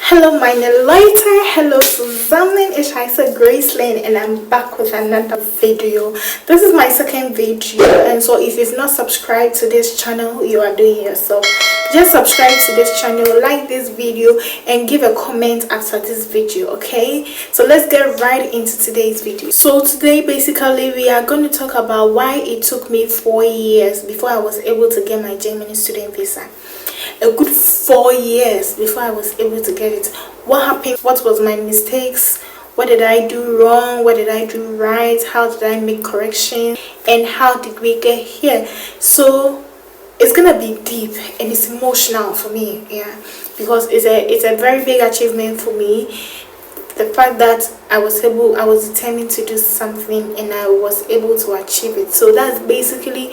Hello my Leute, hello zusammen, ich heiße Gracelyn and I'm back with another video. This is my second video, and so if you've not subscribed to this channel, you are doing yourself. Just subscribe to this channel, like this video and give a comment after this video, okay? So let's get right into today's video. So today basically we are going to talk about why it took me 4 years before I was able to get my Germany student visa. A good 4 years before I was able to get it. What happened? What was my mistakes? What did I do wrong? What did I do right? How did I make corrections? And how did we get here? So it's gonna be deep and it's emotional for me, yeah, because it's a very big achievement for me. The fact that I was determined to do something and I was able to achieve it. So that's basically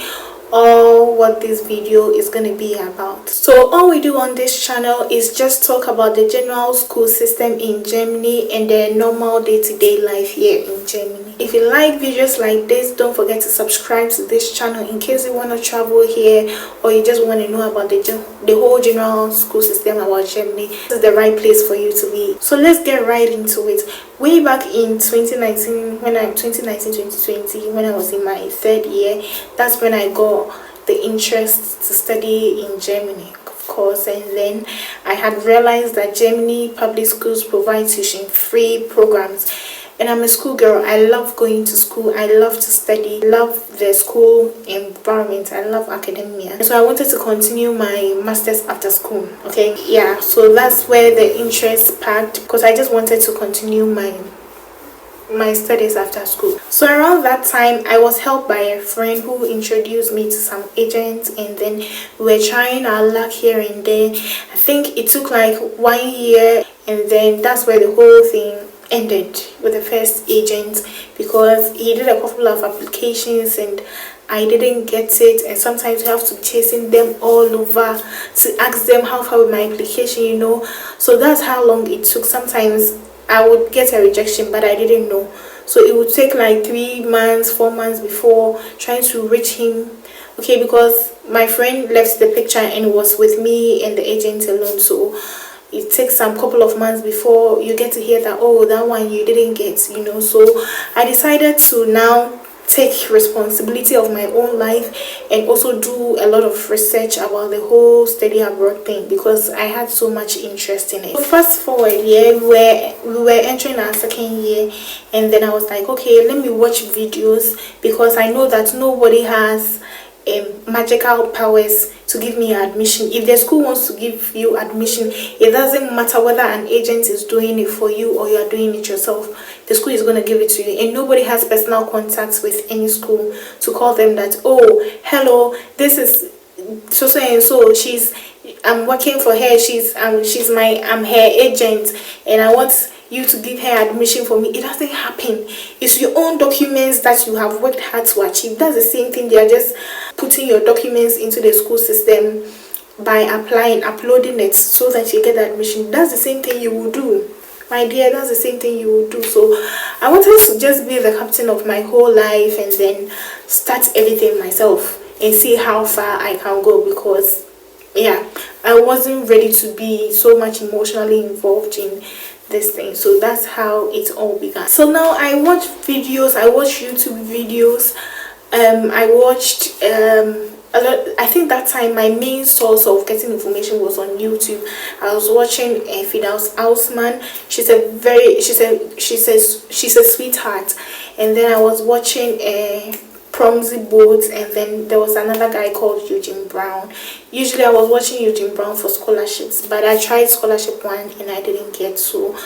all what this video is going to be about. So all we do on this channel is just talk about the general school system in Germany and the normal day-to-day life here in Germany. If you like videos like this, don't forget to subscribe to this channel in case you want to travel here or you just want to know about the whole general school system about Germany. This is the right place for you to be. So let's get right into it. Way back in 2019, 2020, when I was in my third year, that's when I got the interest to study in Germany, of course. And then I had realized that Germany public schools provide tuition-free programs. And I'm a school girl. I love going to school. I love to study. I love the school environment. I love academia. So I wanted to continue my master's after school. Okay, yeah. So that's where the interest sparked, because I just wanted to continue my studies after school. So around that time, I was helped by a friend who introduced me to some agents, and then we were trying our luck here and there. I think it took like 1 year, and then that's where the whole thing ended with the first agent, because he did a couple of applications and I didn't get it, and sometimes you have to be chasing them all over to ask them how far with my application, you know. So that's how long it took. Sometimes I would get a rejection, but I didn't know, so it would take like 3 months, 4 months before trying to reach him, okay, because my friend left the picture and was with me and the agent alone. So it takes some couple of months before you get to hear that, oh, that one you didn't get, you know. So I decided to now take responsibility of my own life and also do a lot of research about the whole study abroad thing, because I had so much interest in it. So fast forward, yeah, we were entering our second year, and then I was like, okay, let me watch videos, because I know that nobody has magical powers to give me admission. If the school wants to give you admission, it doesn't matter whether an agent is doing it for you or you are doing it yourself. The school is going to give it to you, and nobody has personal contacts with any school to call them that, oh, hello, this is so and so, I'm working for her, I'm her agent and I want you to give her admission for me. It doesn't happen. It's your own documents that you have worked hard to achieve. That's the same thing. They are just putting your documents into the school system by uploading it so that you get admission. That's the same thing you will do, my dear. That's the same thing you will do. So I wanted to just be the captain of my whole life and then start everything myself and see how far I can go, because yeah, I wasn't ready to be so much emotionally involved in this thing. So that's how it all began. So now I watch videos, I watch YouTube videos, I watched a lot. I think that time my main source of getting information was on YouTube. I was watching Fidel's Houseman. She's a sweetheart. And then I was watching Promsy Boats, and then there was another guy called Eugene Brown. Usually I was watching Eugene Brown for scholarships, but I tried scholarship one and I didn't get. So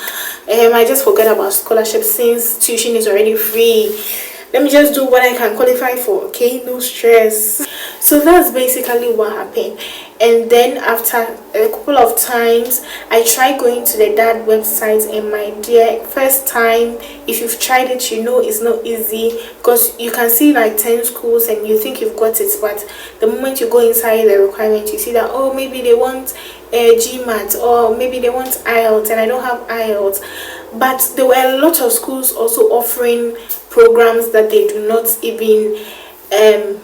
I just forgot about scholarship, since tuition is already free. Let me just do what I can qualify for, okay? No stress. So that's basically what happened. And then after a couple of times, I tried going to the DAD website, and my dear, first time, if you've tried it, you know it's not easy, because you can see like 10 schools and you think you've got it, but the moment you go inside the requirement, you see that, oh, maybe they want GMAT, or maybe they want IELTS, and I don't have IELTS. But there were a lot of schools also offering programs that they do not even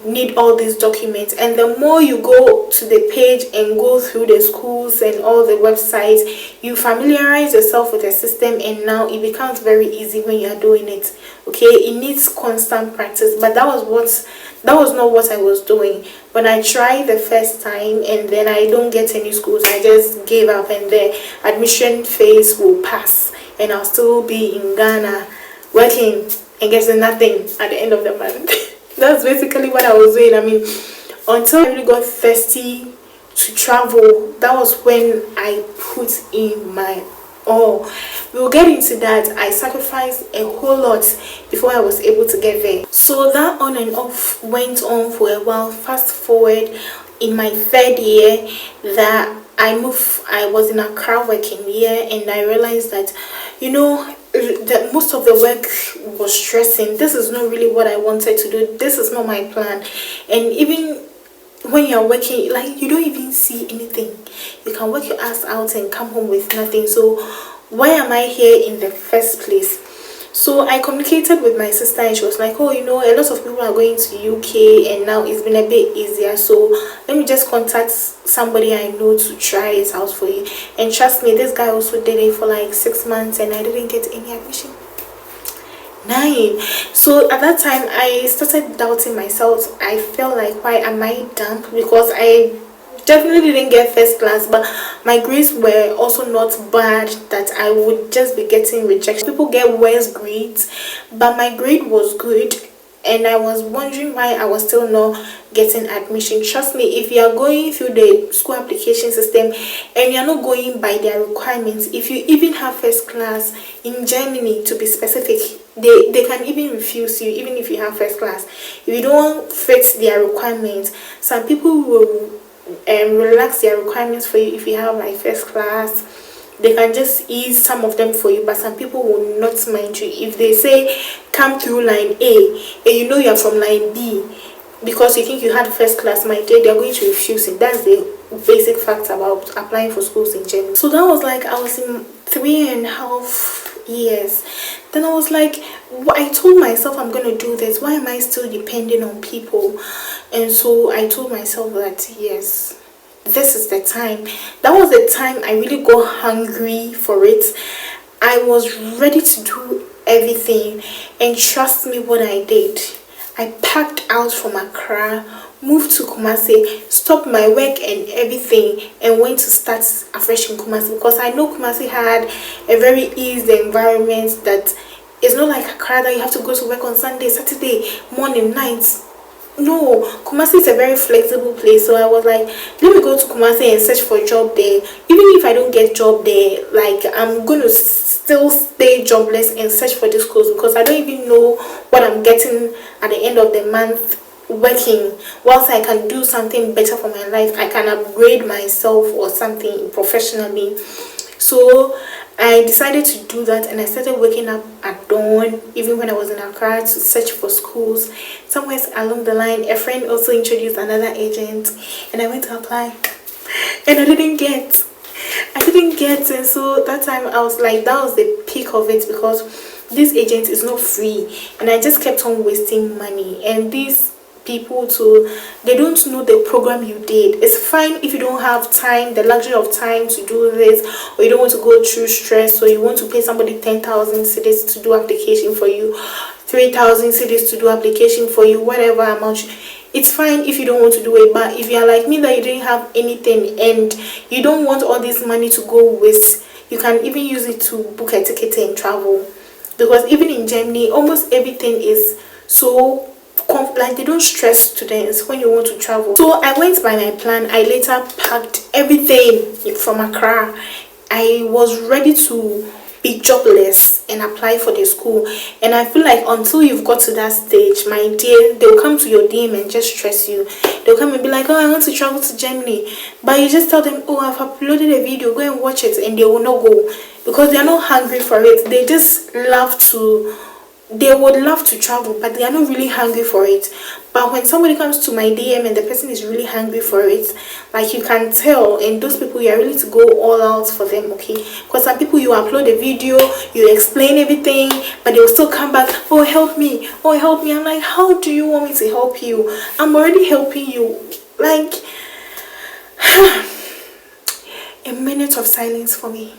need all these documents. And the more you go to the page and go through the schools and all the websites, you familiarize yourself with the system, and now it becomes very easy when you are doing it. Okay, it needs constant practice, but that was not what I was doing. When I tried the first time and then I don't get any schools, I just gave up, and the admission phase will pass and I'll still be in Ghana working and getting nothing at the end of the month. That's basically what I was doing. I mean, until I really got thirsty to travel, that was when I put in my all. We'll get into that. I sacrificed a whole lot before I was able to get there. So that on and off went on for a while. Fast forward, in my third year that I was in Accra working here, and I realized that, you know, that most of the work was stressing. This is not really what I wanted to do. This is not my plan. And even when you're working, like, you don't even see anything. You can work your ass out and come home with nothing. So why am I here in the first place? So I communicated with my sister, and she was like, oh, you know, a lot of people are going to UK and now it's been a bit easier, so let me just contact somebody I know to try it out for you. And trust me, this guy also did it for like 6 months and I didn't get any admission. 9. So at that time I started doubting myself. I felt like, why am I dumb? Because I definitely didn't get first class, but my grades were also not bad that I would just be getting rejection. People get worse grades, but my grade was good, and I was wondering why I was still not getting admission. Trust me, if you are going through the school application system and you are not going by their requirements, if you even have first class in Germany, to be specific, they can even refuse you even if you have first class. If you don't fit their requirements, some people will relax their requirements for you. If you have like first class, they can just ease some of them for you, but some people will not mind you. If they say come through line A and you know you are from line B, because you think you had first class, my dear, they are going to refuse it. That's the basic fact about applying for schools in Germany. So that was like, I was in 3.5 years. Then I was like, I told myself I'm gonna do this. Why am I still depending on people? And so I told myself that yes, this is the time. That was the time I really got hungry for it. I was ready to do everything, and trust me, what I did, I packed out from Accra, moved to Kumasi, stopped my work and everything, and went to start afresh in Kumasi, because I know Kumasi had a very easy environment. That it's not like Accra that you have to go to work on Sunday, Saturday, morning, night. No, Kumasi is a very flexible place. So I was like, let me go to Kumasi and search for a job there. Even if I don't get job there, like, I'm going to still stay jobless and search for this course, because I don't even know what I'm getting at the end of the month working. Whilst I can do something better for my life, I can upgrade myself or something professionally. So I decided to do that, and I started waking up at dawn, even when I was in Accra, to search for schools. Somewhere along the line, a friend also introduced another agent, and I went to apply, and I didn't get. And so that time I was like, that was the peak of it, because this agent is not free, and I just kept on wasting money. And these people too, they don't know the program you did. It's fine if you don't have time, the luxury of time to do this, or you don't want to go through stress, or you want to pay somebody 10,000 cedis to do application for you, 3,000 cedis to do application for you, whatever amount. It's fine if you don't want to do it, but if you're like me, that you didn't have anything and you don't want all this money to go waste, you can even use it to book a ticket and travel. Because even in Germany, almost everything is so like, they don't stress students when you want to travel. So I went by my plan. I later packed everything from Accra. I was ready to be jobless and apply for the school. And I feel like until you've got to that stage, my dear, they'll come to your DM and just stress you. They'll come and be like, oh, I want to travel to Germany, but you just tell them, oh, I've uploaded a video, go and watch it, and they will not go, because they're not hungry for it. They just love to they would love to travel, but they are not really hungry for it. But when somebody comes to my DM and the person is really hungry for it, like you can tell, and those people, you are ready to go all out for them, okay? Because some people, you upload a video, you explain everything, but they will still come back, oh help me, oh help me. I'm like, how do you want me to help you? I'm already helping you. Like a minute of silence for me.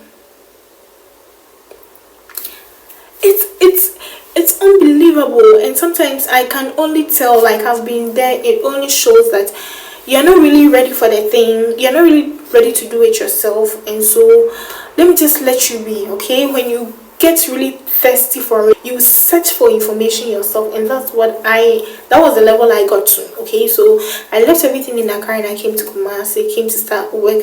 It's unbelievable, and sometimes I can only tell, like I've been there, it only shows that you're not really ready for the thing, you're not really ready to do it yourself. And so let me just let you be, okay? When you get really thirsty for it, you search for information yourself, and that was the level I got to, okay? So I left everything in Accra and I came to Kumasi, came to start work.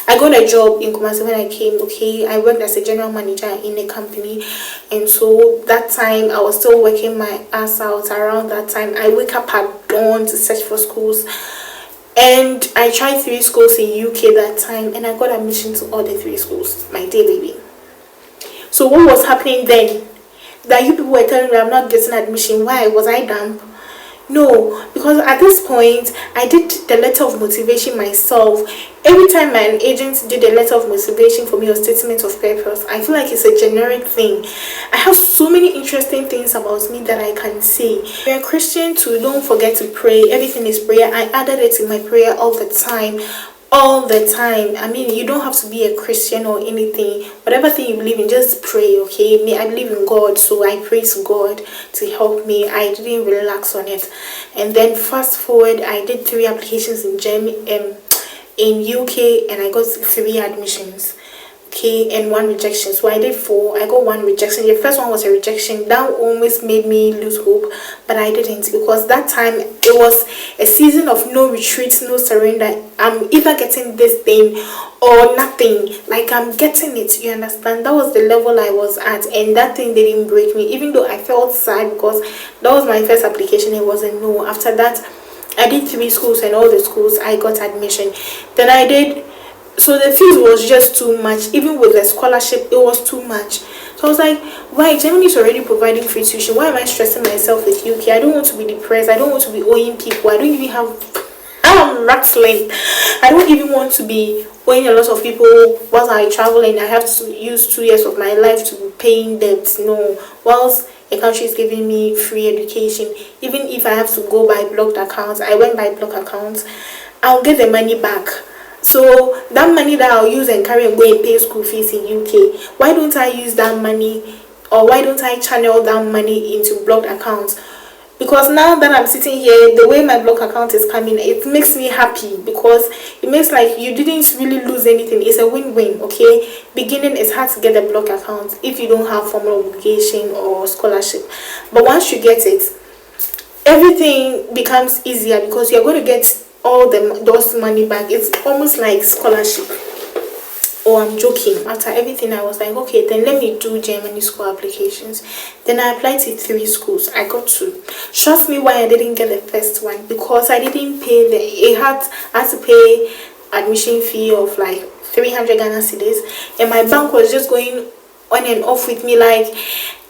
I got a job in Kumasi when I came, okay? I worked as a general manager in a company, and so that time I was still working my ass out. Around that time, I wake up at dawn to search for schools, and I tried 3 schools in UK that time, and I got admission to all the 3 schools, my day baby. So what was happening then? That you people were telling me I'm not getting admission. Why? Was I dumb? No, because at this point I did the letter of motivation myself. Every time an agent did a letter of motivation for me or statement of purpose, I feel like it's a generic thing. I have so many interesting things about me that I can say. You're a Christian too, don't forget to pray. Everything is prayer. I added it in my prayer all the time. I mean, you don't have to be a Christian or anything. Whatever thing you believe in, just pray, okay? Me, I believe in God, so I pray to God to help me. I didn't relax on it. And then fast forward, I did 3 applications in in UK, and I got 3 admissions, okay, and 1 rejection. So I did 4. I got 1 rejection. The first one was a rejection that almost made me lose hope, but I didn't, because that time it was a season of no retreat, no surrender. I'm either getting this thing or nothing. Like, I'm getting it, you understand? That was the level I was at, and that thing didn't break me, even though I felt sad because that was my first application. It wasn't no. After that, I did 3 schools, and all the schools I got admission. Then I did, so the fees was just too much. Even with the scholarship, it was too much. So I was like, why? Germany is already providing free tuition. Why am I stressing myself with UK? I don't want to be depressed. I don't want to be owing people. I don't even have, I'm rattling. I don't even want to be owing a lot of people while I travel, and I have to use 2 years of my life to be paying debts. No. Whilst a country is giving me free education, even if I have to go by blocked accounts, I went by blocked accounts, I'll get the money back. So that money that I'll use and carry and go and pay school fees in UK, why don't I use that money, or why don't I channel that money into blocked accounts? Because now that I'm sitting here, the way my block account is coming, it makes me happy, because it makes like you didn't really lose anything. It's a win-win, okay? Beginning, it's hard to get a block account if you don't have formal obligation or scholarship, but once you get it, everything becomes easier, because you're going to get all those money back. It's almost like scholarship. Oh, I'm joking. After everything, I was like, okay, then let me do Germany school applications. Then I applied to 3 schools. I got 2. Trust me, why I didn't get the first one, because I didn't pay I had to pay admission fee of like 300 Ghana cedis, and my bank was just going on and off with me. Like,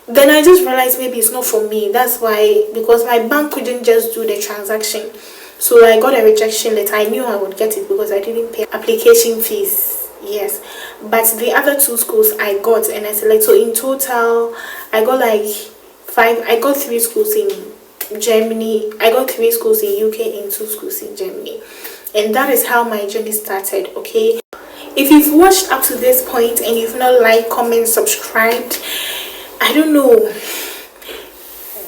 then I just realized maybe it's not for me. That's why, because my bank couldn't just do the transaction. So I got a rejection letter. I knew I would get it because I didn't pay application fees. Yes, but the other 2 schools I got, and I selected. So in total, I got like 5. I got 3 schools in Germany. I got 3 schools in UK and 2 schools in Germany, and that is how my journey started. Okay, if you've watched up to this point and you've not liked, comment, subscribed, I don't know,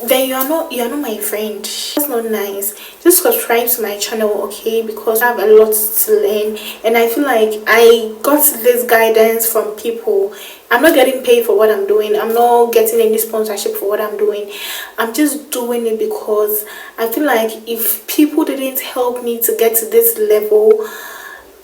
then you're not my friend. That's not nice. Just subscribe to my channel, okay? Because I have a lot to learn, and I feel like I got this guidance from people. I'm not getting paid for what I'm doing. I'm not getting any sponsorship for what I'm doing. I'm just doing it because I feel like if people didn't help me to get to this level,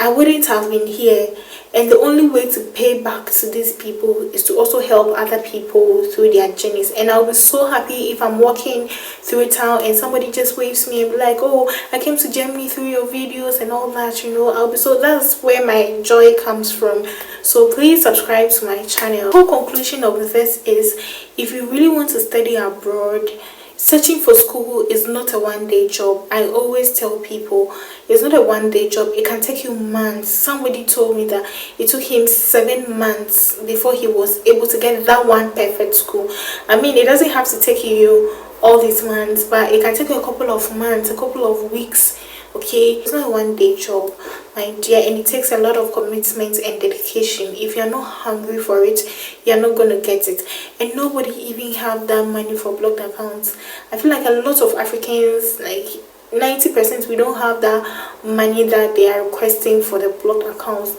I wouldn't have been here. and the only way to pay back to these people is to also help other people through their journeys. And I'll be so happy if I'm walking through a town and somebody just waves me and be like, oh, I came to Germany through your videos and all that, you know. That's where my joy comes from. So please subscribe to my channel. The whole conclusion of this is, if you really want to study abroad, searching for school is not a one-day job. I always tell people it's not a one-day job. It can take you months. Somebody told me that it took him 7 months before he was able to get that one perfect school. I mean, it doesn't have to take you all these months, but it can take you a couple of months, a couple of weeks. Okay, it's not a one-day job, my dear, and it takes a lot of commitment and dedication. If you're not hungry for it, you're not gonna get it. And nobody even have that money for blocked accounts. I feel like a lot of Africans, like 90%, we don't have that money that they are requesting for the blocked accounts.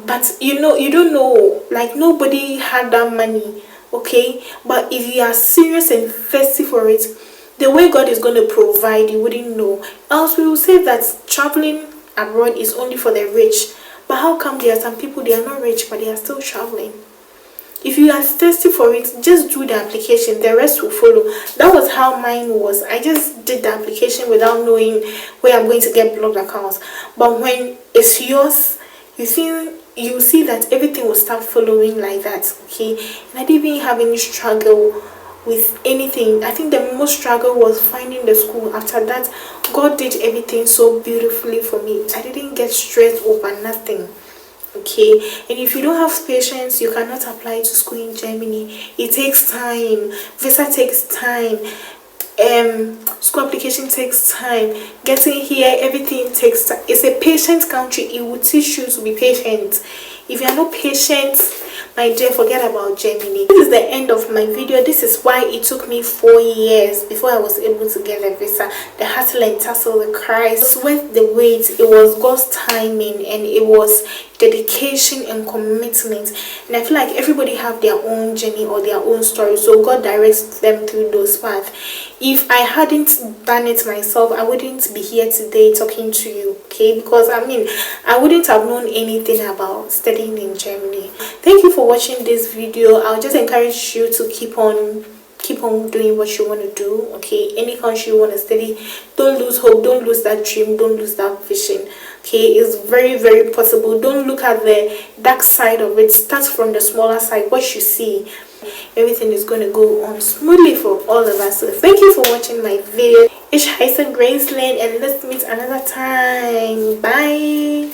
But you know, you don't know, like nobody had that money. Okay, but if you are serious and thirsty for it, the way God is going to provide, you wouldn't know. Else we will say that traveling abroad is only for the rich. But how come there are some people, they are not rich, but they are still traveling? If you are thirsty for it, just do the application, the rest will follow. That was how mine was. I just did the application without knowing where I'm going to get blocked accounts. But when it's yours, you see that everything will start following like that. Okay, and I didn't even have any struggle with anything. I think the most struggle was finding the school. After that, God did everything so beautifully for me. I didn't get stressed over nothing. Okay, and if you don't have patience, you cannot apply to school in Germany. It takes time. Visa takes time. School application takes time. Getting here, everything takes time. It's a patient country. It will teach you to be patient. If you are not patient, my dear, forget about Germany. This is the end of my video. This is why it took me 4 years before I was able to get a visa. The hustle and tussle, the cries, it was worth the wait. It was God's timing, and it was dedication and commitment. And I feel like everybody have their own journey or their own story, so God directs them through those paths. If I hadn't done it myself, I wouldn't be here today talking to you. Okay, because I mean, I wouldn't have known anything about studying in Germany. Thank you for watching this video. I'll just encourage you to keep on doing what you want to do. Okay, any country you want to study, don't lose hope, don't lose that dream, don't lose that vision. Okay, it's very, very possible. Don't look at the dark side of it. Start from the smaller side. What you see, everything is going to go on smoothly for all of us. So thank you for watching my video. It's Graceland, and let's meet another time. Bye.